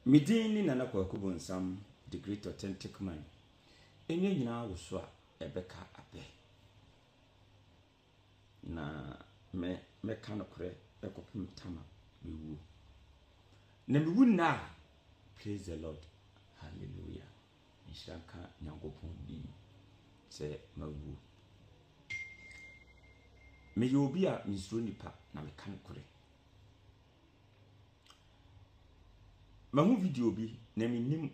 Midini na Kwaku Bonsam, the great authentic man. Enye nyina wo so a ebeka abe. Na me kan kore ekopem tama mewu. Na mewu na praise the Lord. Hallelujah. Nshaka nyankopon bi se mawu. Me yobi a nsuro nipa na me kan kore. Mahu video bi na me nim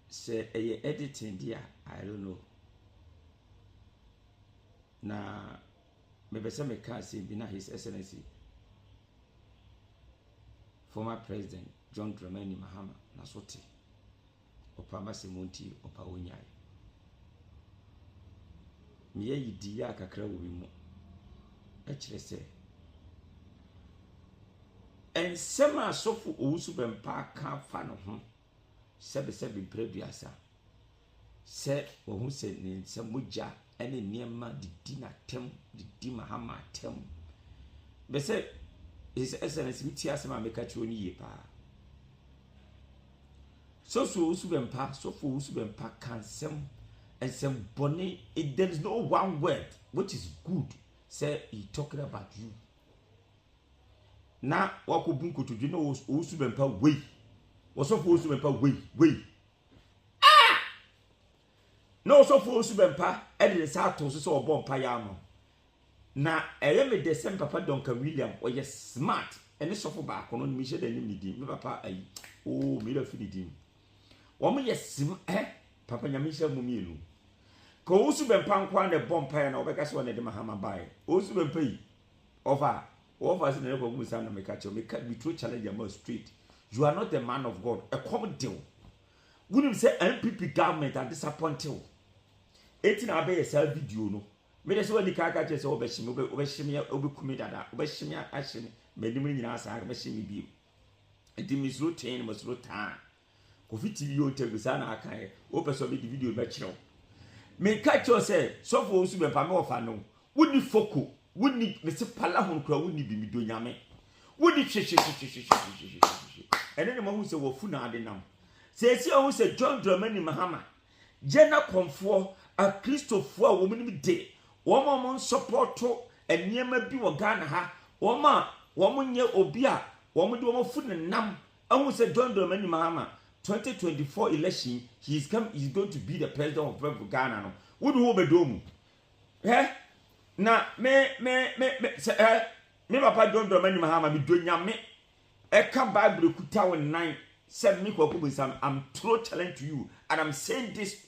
se eye editing dia I don't know. Na me be se me ka se bi na His Excellency former President John Mahama na sote opa masemonti opa onyai me yi di ya kakra wo bi mu e kire se ensema sofu Owusu Bempah ka fa no ho sebe preduasa se wo hu se ni nsemoja ene niema didi na tem didi Mahama tem be se His Excellency miti asema meka choni ye pa so Owusu Bempah so for Owusu Bempah can some bonny there is no one word which is good say he talking about you na wakobun kotodwe na Owusu Bempah wey was so for Owusu Bempah wey no so for Owusu Bempah e dey say ato so obo mpa ya ama na me December papa Donka William oye smart ene sofo ba kono mi hye da nim nidi me papa ayi oh me da finidi wo mo yesim papa nyame hye mu mienu ko Owusu Bempah Nkoaa na bompa ya na obeka se wona de Mahama bae Owusu Bempah yi over se na ko musa na meka che meka be true challenge am straight you are not a man of God Ɛkoɔm deal wunim say MPP government are disappointed etin abe say video no me dey say wani kaka che say obeshimi obekumi dada obeshimi ahye menim nyina asa obeshimi bi edi misro 10 misro 10 Kofi TV o tegusa na akan o person be video be kire me ka che say so for Owusu Bempah me ofa no woni foko woni me se pala hon kra woni bi mi do nyame woni hwehwehwehwehwehwehwe ene ne mahu se wo fu na ade nam se si o se John Mahama jena konfo a Christopher a wo mu de wo mo supporto eniema bi wo Ghana ha wo nye obi a wo de wo fu ne nam ahu se John Mahama 2024 election he's going to be the president of Ghana no wo do wo bedomu na me papa John Mahama mi do nyame e ka Bible kuta won 9 said me Kwaku Bonsam I'm throw challenge to you and I'm saying this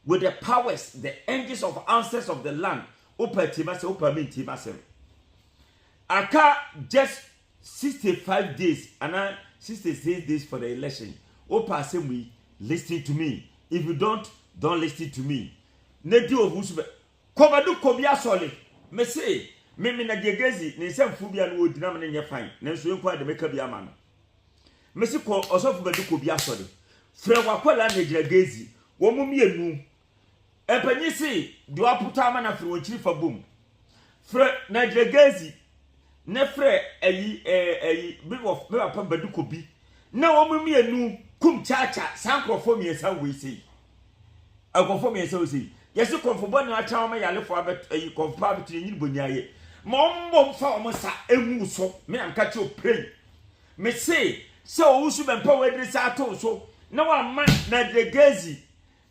with the powers the angels of ancestors of the land opa timase opa me timase aka just 65 days and 66 days for the election opa assembly listen to me if you don't listen to me nedi Owusu kobadu kobia sole me say me na diegezi ne semfu bia no odina me nye fine nanso enko de meka bia ma no me se ko osofu badu kobia sole frɛ wakwala na diegezi wo mu mienu empanyi si do aputa ama na frɛ wonchiri fa bom frɛ na diegezi ne frɛ ayi me papa badu kobi na wo mu mienu kum chacha sankrofo miensa we sei akofo miensa we sei yesi konfo na acha ma yale fo abet ayi konfo abet nyini boniaye mo fa o sa emu so me am ka che o pray me say Owusu Bempah we dre sa to so na wa ma na degezi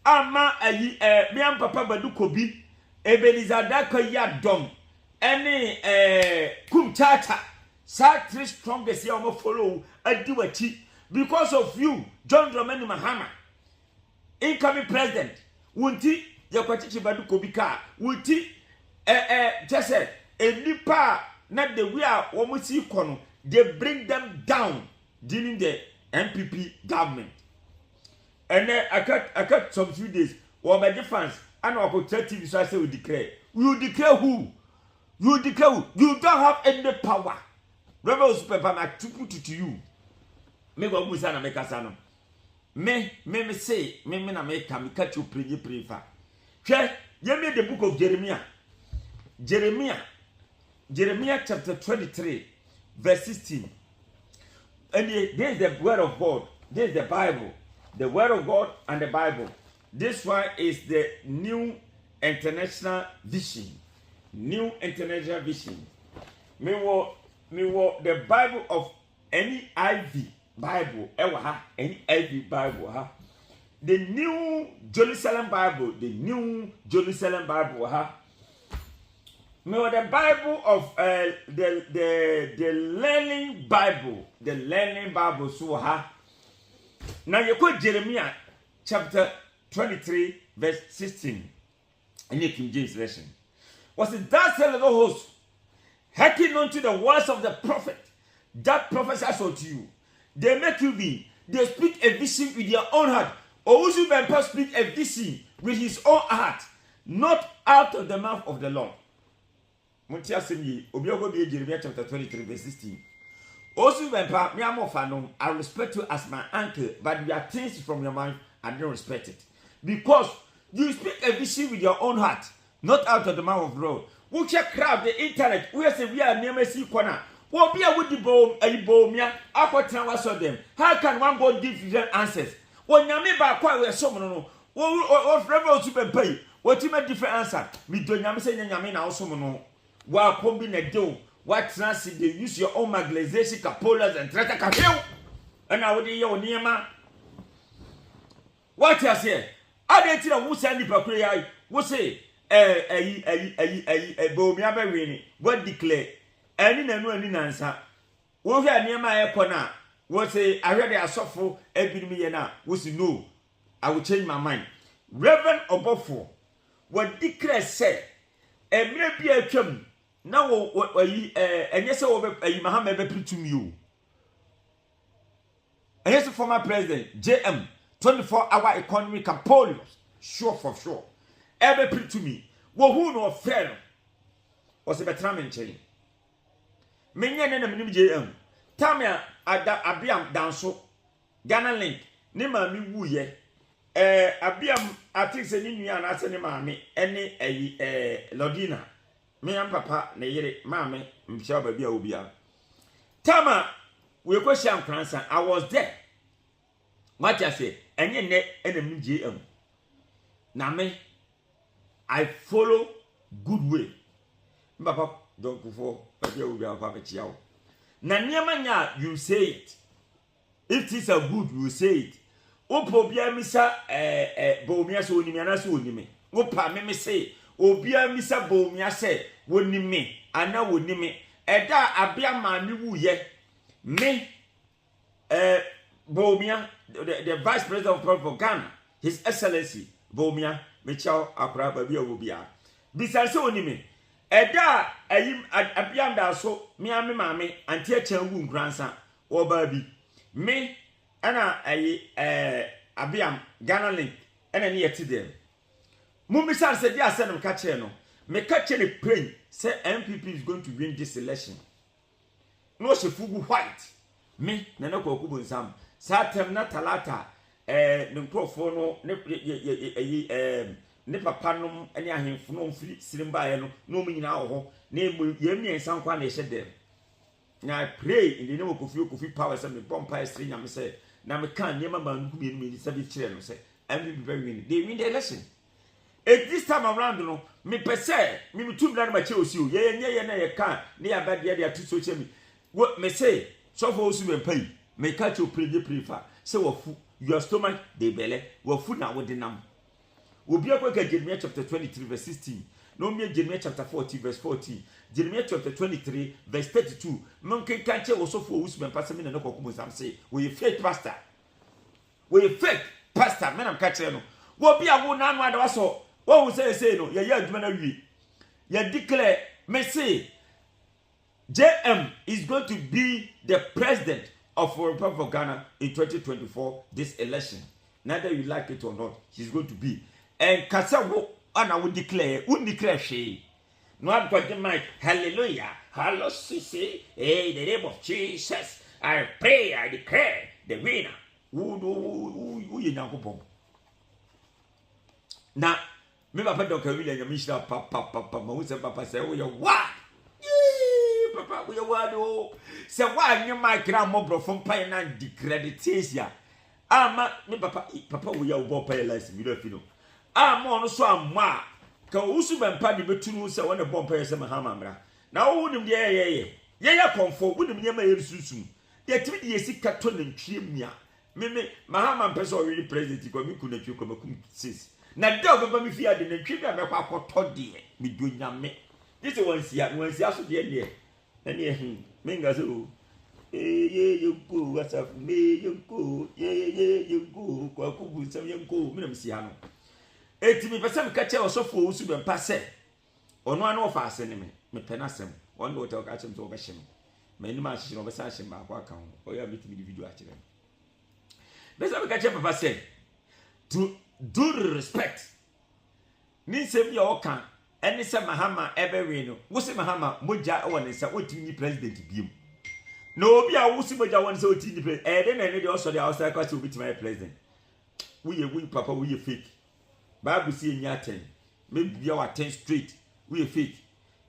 ama ayi me am papa badukobi ebelizada ka ya dom ene kum chacha sa three strongest ya o follow adiwachi because of you John Mahama incoming president wunti yakwachichi badukobi ka wuti just enipa na the way wo mo si kono they bring them down during the MPP government and I cut some few days or my fans and I could tell TV so I say we declare who you don't have any power rebels pepper na tupu to you me go musa na make asano me say me na me ka me catch you pray fa hwe ye me the book of Jeremiah chapter 23 verse 16 and there is the word of God This is the Bible, the Word of God and the Bible. This one is the New International Vision. New International Vision. Me wo the Bible of any NIV Bible. Any NIV Bible. The New Jerusalem Bible. The New Jerusalem Bible. Me wo the Bible of the Learning Bible. The Learning Bible. So now you quote Jeremiah chapter 23 verse 16 in the King James version. Was it that said the host, hearken unto the words of the prophet that prophesies unto you? They make you be. They speak a vision with their own heart. Owusu Bempah speak a vision with his own heart, not out of the mouth of the Lord. Muntia Simi, Obiogo Jeremiah chapter 23 verse 16. Owusu Bempah, me amofano, I respect you as my uncle, but there are things from your mind I don't respect it. Because you speak a vision with your own heart, not out of the mouth of the Lord. We check crowd the internet. We say we are near Messi corner. What be a woody bomb, a bomb, aqua was of them. How can one go give different answers? When Yami ba quite were someone, what rebel to be paid? What you make different answer? Me do Yami say Yamin also no. While combing a dough, what transit they use your own magnetization capolas and trata capel. And I would hear near ma. What I say? I didn't know who send the prayer. What say? Bomia be winning. What declare? Any no any answer. Wo hwe near my corner. What say? I read a suffer every me na. What say no? I will change my mind. Reverend Obofo. What declare say? E me bi atwam. Na wo enye se wo Mahama be preaching you. And yes, former president JM 24-hour economy campaign. Sure for sure. Ever preach to me. Wo who no friend. Was a better man chain. Many name JM. Tamia Abiam Danso. Ghana link. Nima mi wu ye. Abiam I think say ni nua na se ni maame ene Lodina. Me am papa na yere maame mfia ba bia obia. Tama we question Fransa. I was there. What I say? Enye ne enemy JM. Na me I follow good way. Papa don't go for bia obia kwa bechia wo. Na niema nya you say it. If it is a good you say it. Opo bia misa bomia so onimi ana so onimi. Opa me say obia misa bomia say wonimi ana wonimi. Eda abia ma mi wuye. Me Bomia, the Vice President of Ghana, His Excellency Bomia, Michel Akra Babia Wubia. Besides, only Eda Abiam da so, Miami Mammy, and Teacher Woon grandson, or baby. Me, Anna Abiam, Ghana link, and a near to them. Mumisa said, yes, send them catcheno. Me catch any praying, say MPP is going to win this election. No, she fugu white. Me, Nana Kwaku Bonsam. Satem na talata nkrofo no ne papa nom ene ahemfo no mfiri sirimba no no nyina wo ho na yemi ensan kwa na ehye dem na I pray in the name of Kofi power say me bompa esri nyame say na me kan niam ma nku me ni sabi kire no say and be very win they win the election at this time around no me pese me tu bla na ma che osi o ye na ye kan ne ya ba de atu so che me me say so for Owusu Bempah me catch you prefer say wafu your stomach dey belle wafu na wo denam obi akweka Jeremiah chapter 23 verse 16 no me Jeremiah chapter 40 verse 14 Jeremiah chapter 23 verse 32 mon kan catch wo so for Owusu Bempah say me na Kwaku Bonsam say we fake pastor me am catch no wo bi awo na anu ada so wo say no ye adwuma na wi ye declare me say JM is going to be the president of the Republic of Ghana in 2024, this election. Neither you like it or not, he's going to be. And Kasawo, and I will declare she. No, I'm going to make hallelujah, hallelujah, in the name of Jesus. I pray, I declare the winner. Who you now? Now, me papa Dr. William, you miss that papa, who said papa say, oh, you what? Papa, we are what? Say, why you might grab more from pine and decreditation? ama me papa wo ya wo bo pa license mi do afi no ama ono so amma ka Owusu Bempah de betunu se wona bo pa se Mahama mra na wo nim de ye comfort wo nim nyama ye susum de timi de yesi kato na ntwie mia me Mahama mpese o really president ko mi kuna twi ko makum sis na de obeba mi fi ade na ntwie bia me kwa akoto de mi do nyame this one sia so de ne na ne menga so you go what's up me you go you go Kwaku Bonsam yanko me na msia no etimi pese me ka che osofo Owusu Bempah se ono anu ofa ase ne me pena sem one go tell ka chem to be hye me ni ma hye no be sa hye ba kwa ka ho oya metimi di video a kire pese me ka che papa se to do respect ni se bi o kan eni se Mahama ebewe no wo se Mahama moja o ne se otimi ni president biem no obi a wo si moja won se otimi ni president den na ne de o so de outside ka se obi tima president we papa we fake Bible say nya 10 maybe you are 10 straight we fake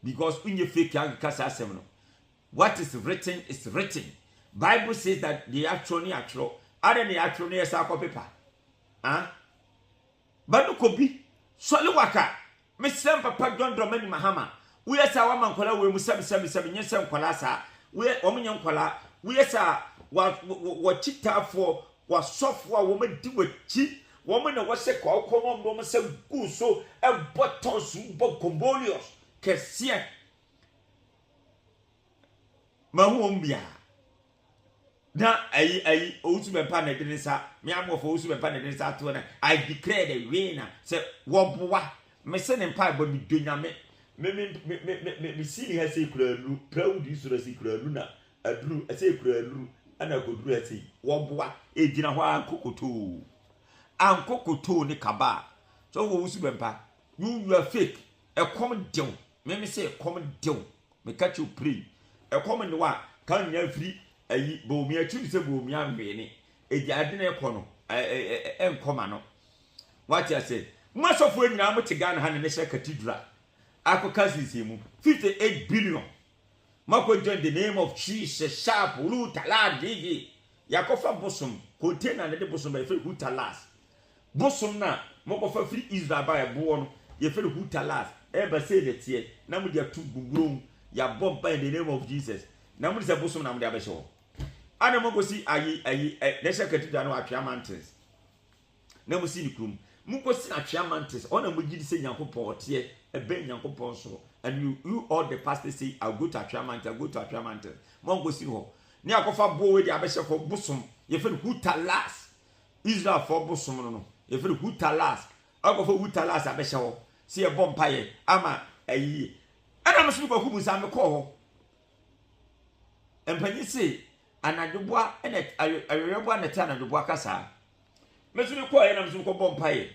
because when you fake you can say asem no what is written is written. Bible says that the actually other the actually is a paper but no kobi soli waka me sem papa John Mahama we yes our man kola we mu 777 nyesem kola sa we omenye kola we yes wa chita for wa software wo me di wachi woman na wase kwa kono ndo mse guso e botons bo combolios kesie mahuombia na ayi Owusu Bempah na denisa me amofo Owusu Bempah na denisa to na I declare the winner say woboa me se ne mpa bo mi donyame me sini ha se kuralu proud isura se kuralu na aduru se kuralu ana koduru ase woboa e gina ho akokoto ankokoto ni kaba so Owusu Bempah you are fake Ɛkoɔm dew me say Ɛkoɔm dew me catch you pray Ɛkoɔm ni wa kan nya free ayi bo mi aturi se bo mi anwe ni eji ade na ɛkɔ no enkɔma no what I say masofo nyina mo te Ghana ha ne hye cathedral akoka sisimu 58 billion mako join the name of Jesus sharp rutala digi yakofa bosom container ne de bosom ba fe rutalas bosom na moko fa free Israel ba ebo no ye fe rutalas e ba say the tie na mo dia tu guguro ya bomb in the name of Jesus na mo se bosom na mo dia ba hye ana mo go si ayi ne hye cathedral no atwa mountains na mo si ni krum mo go si atwa mountains ona mo gidi se Nyankopon tie ebe Nyankopon so and you all the pastors say I'll go to atwa mountains mo go si ho ni akofa bo we di abehye for bosom ye fe hutalas Israel for bosom no ye fe hutalas akofa hutalas abehye ho si e bomb paye ama ayi ana mo so Kwaku Bonsam me call ho empanyi se anadwoboa ene awereboa na ta anadwoboa kasa mesu ni call ye na mo so ko bomb paye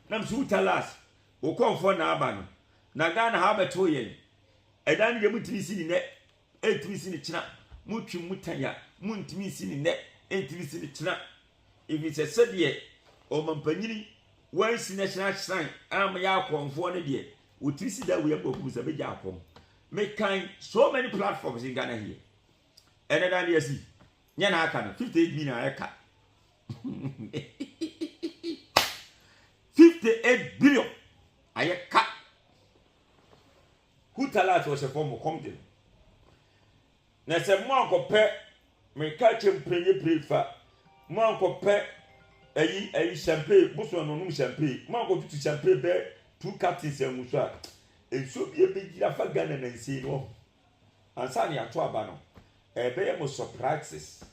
na mo so hutalas o konfo na aba no na Ghana ha beto ye edan de mutimi si ni ne etimi si ni kina mutwi mutanya muntimi si ni ne etimi si ni kina ifi se sede o mampanyini wansi national shrine am ya konfo ne de o trisi da we Kwaku Bonsam be ja akom me kan so many platforms in Ghana here and then you see nya na aka no 58 billion aka 58 billion ayeka hutalas was a form of comedy na se mo ankope me ka chemprenye prefa mo ankope ayi champagne boso no num champagne mo ankope tu champagne be 2 captains amuso a enso bi ebegira fa Ghana na nsi no ansa ne ato aba no ebe mo surprises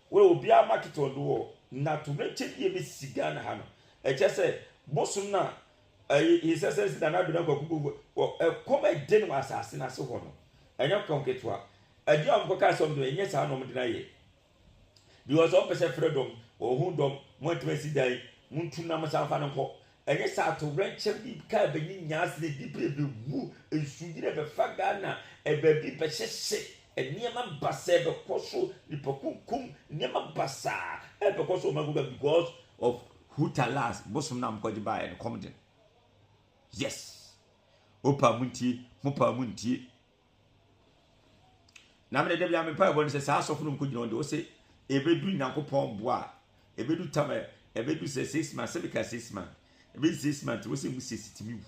we obi a market odo na to me che bi si Ghana ha no se boso na he says that na bi na Kwaku come den was asase ho no enya konketo a adi am koka som do enye sa no mdina ye because all person freedom or who dom montmesi dai muntu na msanfa no ko enye sa to renche bi ka be nyas ne di be wu ensugire be faga na e be bi be hyehye eniema basa be koso lipokunkum eniema basa e be koso maguga because of hutalas bosom na mkoji ba and comedy. Yes. Opa munti. Na me de bia me pa bo se sa asofo no mko gina onde o se ebedu Nyankopon boa ebedu time ebedu say 6 months se because 6 months ebedu 6 months we say we say sitimi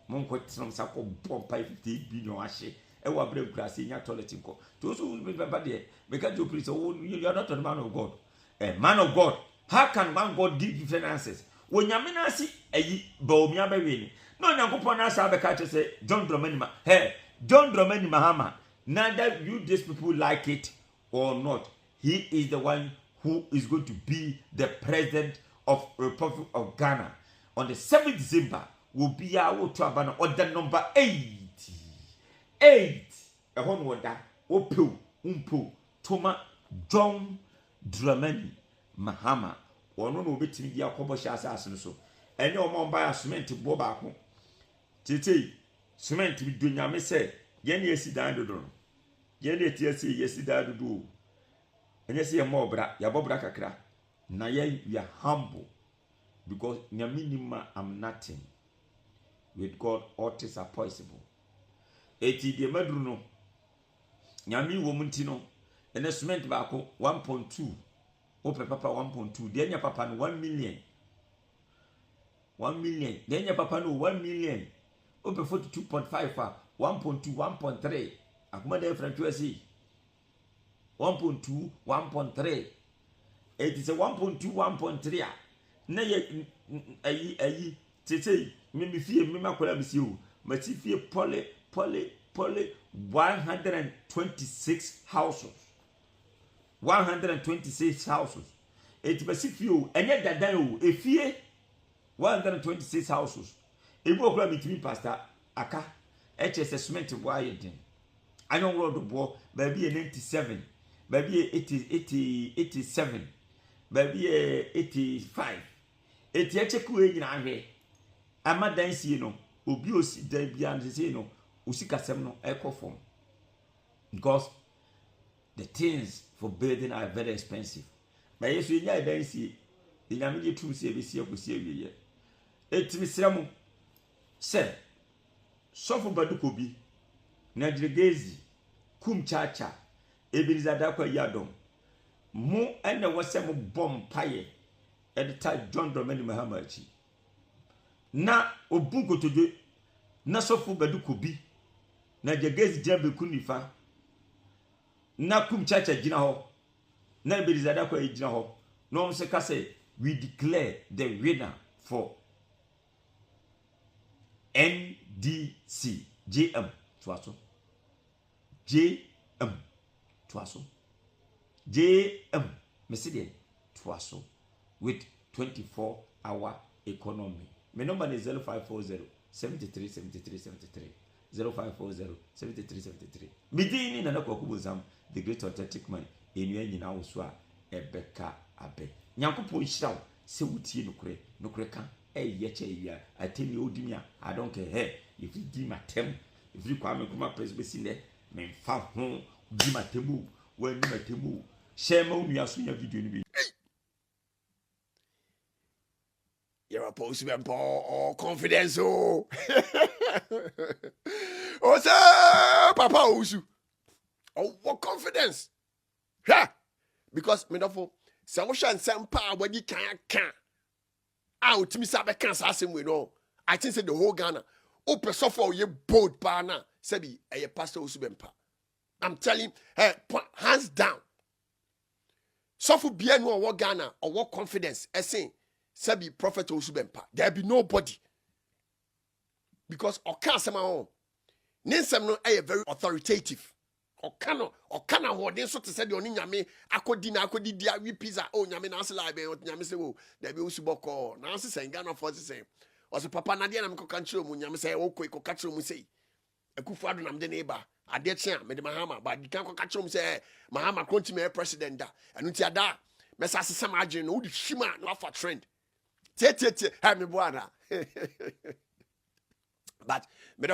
monko tram sako bomb 58 billion ahye e wa bra kurase nya toilet nko to so we remember there because you please you are not a man of God. A man of God, how can one God give different answers? When Yamina see a Bomia Bewini, no Nakupona Sabaka say John Mahama. Hey, John Mahama. Neither you these people like it or not. He is the one who is going to be the president of Republic of Ghana. On the 7th December will be our Trabana order number 8. 8. A home wonder. Opu, Umpu, Toma, John Mahama. Ono no betimi dia kobosha asase no so ene o mo ba cement bo ba ko tete cement bi do nyame se ye ne asidan dodo no ye ne tie se yesidan dodo enye se ye mo bra ya bobra kakra na ye are humble because nyame nima am nothing. With God all things are possible. Eti de madru no nyame wo munti no ene cement ba ko 1.2 Ope papa 1.2. Denya papa no 1 million. 1 million. Denya papa no 1 million. Ope 42.5 1.2 1.3. Akuma de French USA. 1.2 1.3. It is a 1.2 1.3. Na ye ayi tete me fie me makola me si o. Ma ti fie pole 126 houses. 126 houses. It basifio enye dadan o efie 126 houses. Ebu okura bitimi pastor aka HS cement bo ayedin. Anyon road bo ba bi 97, ba bi 87, ba bi 85. Eti echeku enyina ahwe. Amadan sie no obi osi dan bia nse no osikasem no ekofom. Because the things for building are very expensive. But yes, we need to see the Yamidi true service here for Syria. It's Mr. Sir, Sofu Badukobi, Nadregezi, Kum Chacha, Ebilizadakwa Yadom, Mo and the Wasamo bomb pie at the time John Mahama. Na Obunko to do Na Sofu Badukobi, Nadregezi Jabu Kunifa. Na kum chacha jina ho na belizada kwa jina ho no mse ka say we declare the winner for NDC JM twaso JM twaso JM meside twaso with 24-hour economy. My number is 0540 73 73 73 0540 73 73. Midini na Kwaku Bonsam, the great authentic man. Enye nyina wo so a ebeka abe. Nyankopon hiraw se wutie nokre ka ye che ya atemi odimi a I don't care. Hey, if you give my tem, if you kwame kuma presbesi ne me fa ho di matemu wa ni matemu share ma unua so ya video ni bi. You're supposed to be all confidence. Oh, oh, sir, Papa Owusu. Oh, what confidence? Ha! Because me therefore, Sawushan Sampa when you can't. Out to me sabe can't ask him we know. I think say the whole Ghana. Oh, persofo ye bold partner. Sebi a pastor Owusu Bempah. I'm telling hey, hands down. Sofu bien no what Ghana or what confidence. I say. Sabi prophet Owusu Bempah. There be nobody. Because Okasema on. Ninsem no a very authoritative. Okana hoden so to say the oni nyame akodi na akodi dia wi pizza o nyame na asela be nyame se wo there be usuboko na ase say Ghana for say oso papa na dia na mko kanchiro mu nyame say wo ko kanchiro mu say Akufo ado nam de na eba ade kye me de Mahama ba di kan ko kanchiro mu say Mahama kronti me president da anu ti ada mesa asesam agye no wo di hima na afa trend Tete, have me boana. But me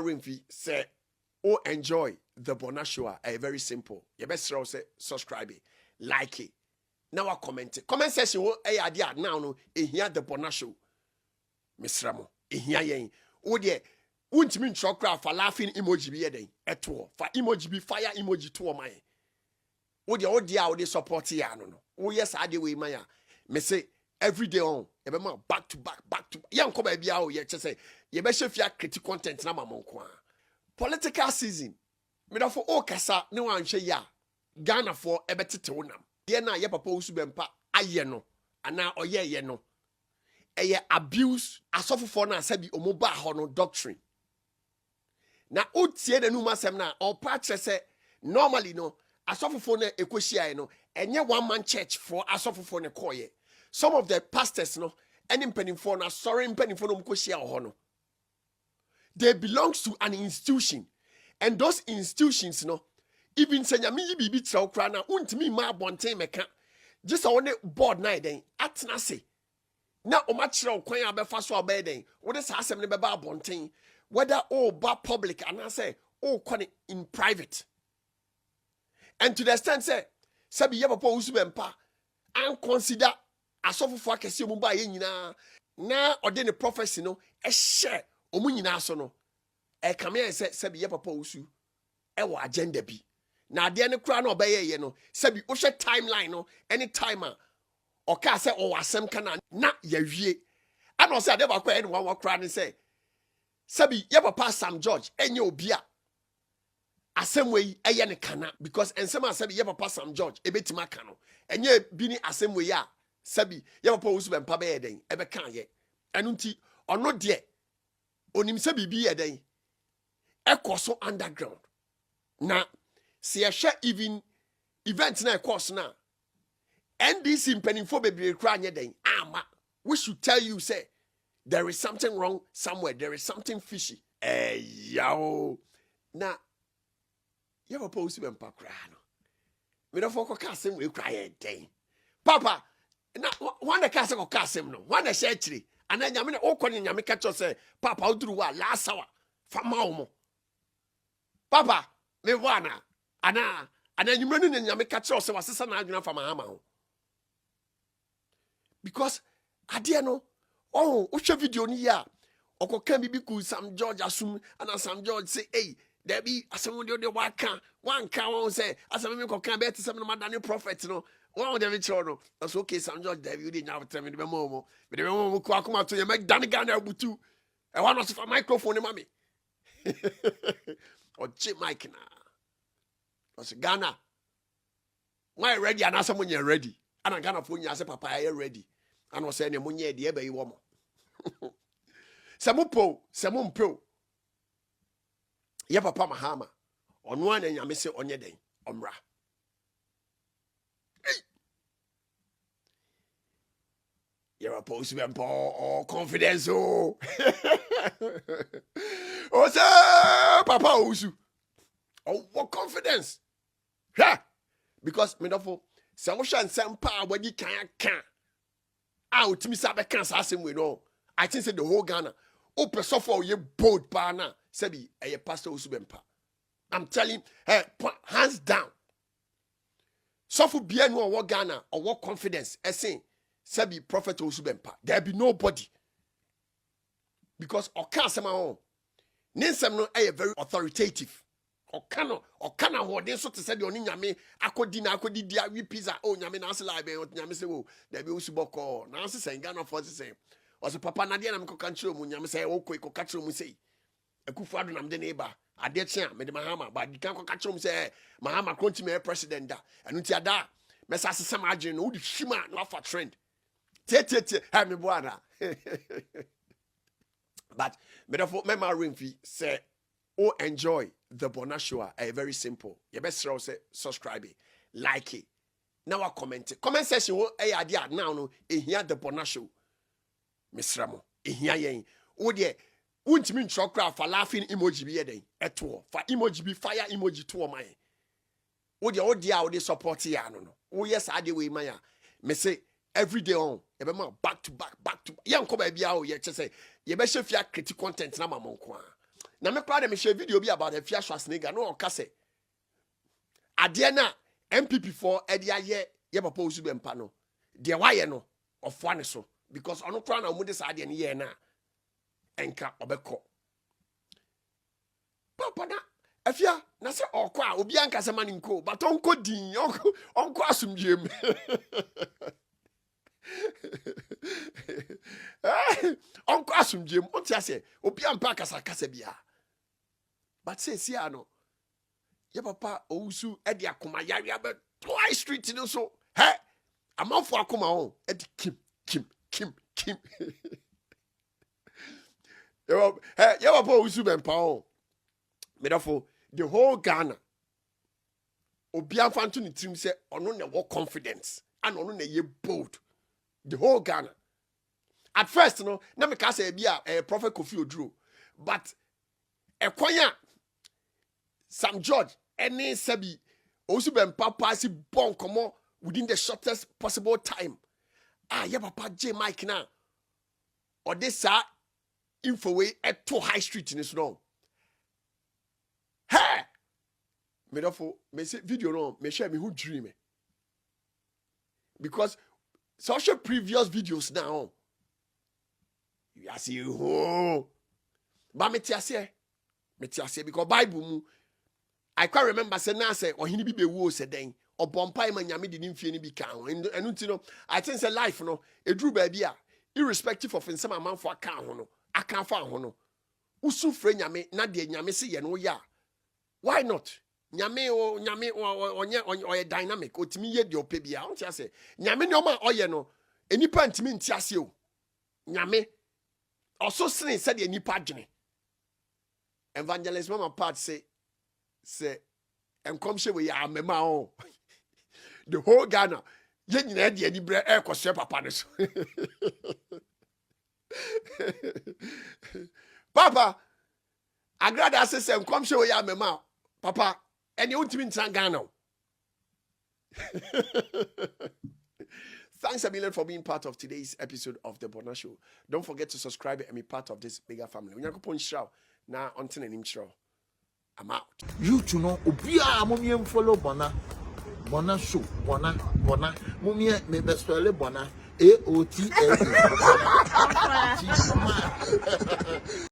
ring fee say, oh, enjoy the Bonah show. Very simple. You best say subscribe it, like it. Now I comment it. Comment section. Idea now no. Here the Bonah show. Miss Ramo. Here yen. Oh dear. Won't mean chokra for laughing emoji be den. Etwo for emoji be fire emoji to my. wo de support ya no. Wo yes ade we man ya. Me say every day on ye be ma back to back. Ye nko ba bia o ye che say ye be hwe critical content na mamon ko. Political season. Me da for o kasa ne wan hwe ya. Ghana for ebetete wonam. De na ye papa Owusu Bempah aye no ana oye ye no. Eye abuse asofofo na asabi omoba ho no doctrine. Na utie na numa asem na opa kire se normally no asofofo na ekohia no enye one man church for asofofo ne koye. Some of the pastors no any mpanimfo na sorry mpanimfo no mkohia ho no. They belongs to an institution, and those institutions no even say nyame yi bibi tira okra na untimi ma abonten meka just on the board na den atena se na o ma kire okwan abefa so obeden wo de sa asem ne beba abonten whether ba public and I say in private. And to the extent say sabi ye papa Owusu Bempah and consider asofofo akese mu ba ye nyina na ode ne prophecy no share omu nyina so no e kame say sabi ye papa Owusu e wo agenda bi na ade ne kura na obeye ye no sabi wo hwe timeline no any timer o ka say o wasem kana na ya wie ana o say ade ba kwa e no wa kura ne say sabi ye papa Sam George enye obi a asem eye ne kana because ensem sabi ye papa Sam George ebetima ka no enye bi ni asem a sabi ye papa Owusu Bempah be ye den ebe kan ye enu nti ono de onim sabi bi ye den ekoso underground na se ye hwe even event na ekoso na NDC mpanimfo bebre kra anye den ama we should tell you say there is something wrong somewhere. There is something fishy. Yo. Na, you have a post to Bempah cry. Me don't focus him. We cry day. Papa, na one the castle of Cassim no. One the shetry. And then Yamina Okon in Yamikacho say, Papa, I'll do what last hour from Maumo. Papa, me wana. Ana. And then you running in Yamikacho so was sister Nagina from Mahama. Because I dare know. Oh, what's your video ni ya? Oko can be because Sam George assume and Sam George say, hey, there be assume the one can say, as a member can be to some of the prophets, no. One of them children. That's okay, Sam George, David, you didn't have to tell me the momo. But the woman will come out to you, make Danny Ghana butu. I want us for microphone, mommy. Or chip Mike na. That's Ghana. Why ready? And someone you're ready. And I'm gonna phone you as a papa, you're ready. And was saying, Munye, the ebe woman. Samupo, Samumpro. Ye papa Mahama. On one and Yamese on your day. Omra. You're opposed to Bempah or confidence. Oh, sir, Papa Owusu. Oh, what confidence? Ha! Because, me don't for Sawusha and Sampa, when you can't. Out me sabe kan sa asem we no. I think say the whole Ghana. O person for ye bold pa na. Sebi a pastor Owusu Bempah. I'm telling hands down. So for bia no what Ghana or what confidence saying sebi prophet Owusu Bempah. There be nobody. Because oka asem on. Ninsem no very authoritative. Okana ho den so te se de oni nyame akodi na akodi dia wi pizza o nyame na ase live nyame se wo da bi Owusu boko na ase sen Ghana for se o se papa na de na me ko kan chiro mu nyame se wo ko ka chiro mu sei akufu ado na me de na eba ade chia me de Mahama ba di kan ko ka chiro mu se Mahama kronti me president da anu ti ada me sa ase sam agene no di hwima na fa trend tie ha me bo ana but me do for me ma remfi say oh enjoy the Bonah show. Very simple. You best say subscribe, like it. Now I comment. Comment section wo idea now no here the Bonah show. Misramo. Here yen. O de untimi ntro for laughing emoji bi eden. Eto. For emoji bi fire emoji to man. O de support ya no. O yes ade we man ya. Me say every day on. You be back to back. Yan ko ba bia o ye che say you be share critical content na mamon ko. Na me proud me share video bi about a Fia Schwarzenegger no oka say ade na MPP for ede aye ye papa Owusu Bempah no de waye no ofo ne so because ono kra na mu de sa ade ne ye na enka obekọ papa na Afia na se okwa obi anka se mani nko but onko din onko asumdiem. Onko asumdiem onti ase obi ampa kasa bia. But say see ano. Ye papa Owusu e de akoma yare abe twice street no so. He amafo akoma on e de kim. Ye papa Owusu Bempah on. Therefore, the whole Ghana obi amfanto ne trim say ono na wo confidence and ono na ye bold. The whole Ghana. At first, no, na me ka say bia Prophet Kofi Oduro, but Ɛkoɔm Sam George any Sabi Owusu Bempah pass bon komo within the shortest possible time. Yeah, papa J Mike na or this info way at to high street in this no. Hey, me therefore me say video no me share me who dream me because social previous videos now you are see oh but me tiase because Bible mu I can't remember say na say ohini bi bewu say den obompai ma nyame de nimfie ni bi kan enu ti no I think say life no edru ba bia irrespective of nsem amanfo aka ho no aka fa ho no usufre nyame na de nyame se ye no ya why not nyame onye dynamic otimi ye de opebia on ti ase nyame ne o ma oye no enipa ntimi nti ase o nyame oso sene said de enipa dwene evangelist mama part say Ɛkoɔm she we ya mema on the whole Ghana ye nyina de ani bre ekosue papa ne so papa agrada say Ɛkoɔm she we ya mema papa ene untimi ntran Ghana. Thanks a million for being part of today's episode of the Bonah Show. Don't forget to subscribe and be part of this bigger family. Unyakopon shraw na onten enim shraw. I'm out. You to know Obia Mummy follow Bonah Show Bonah Mummy me best Bonah AOTA.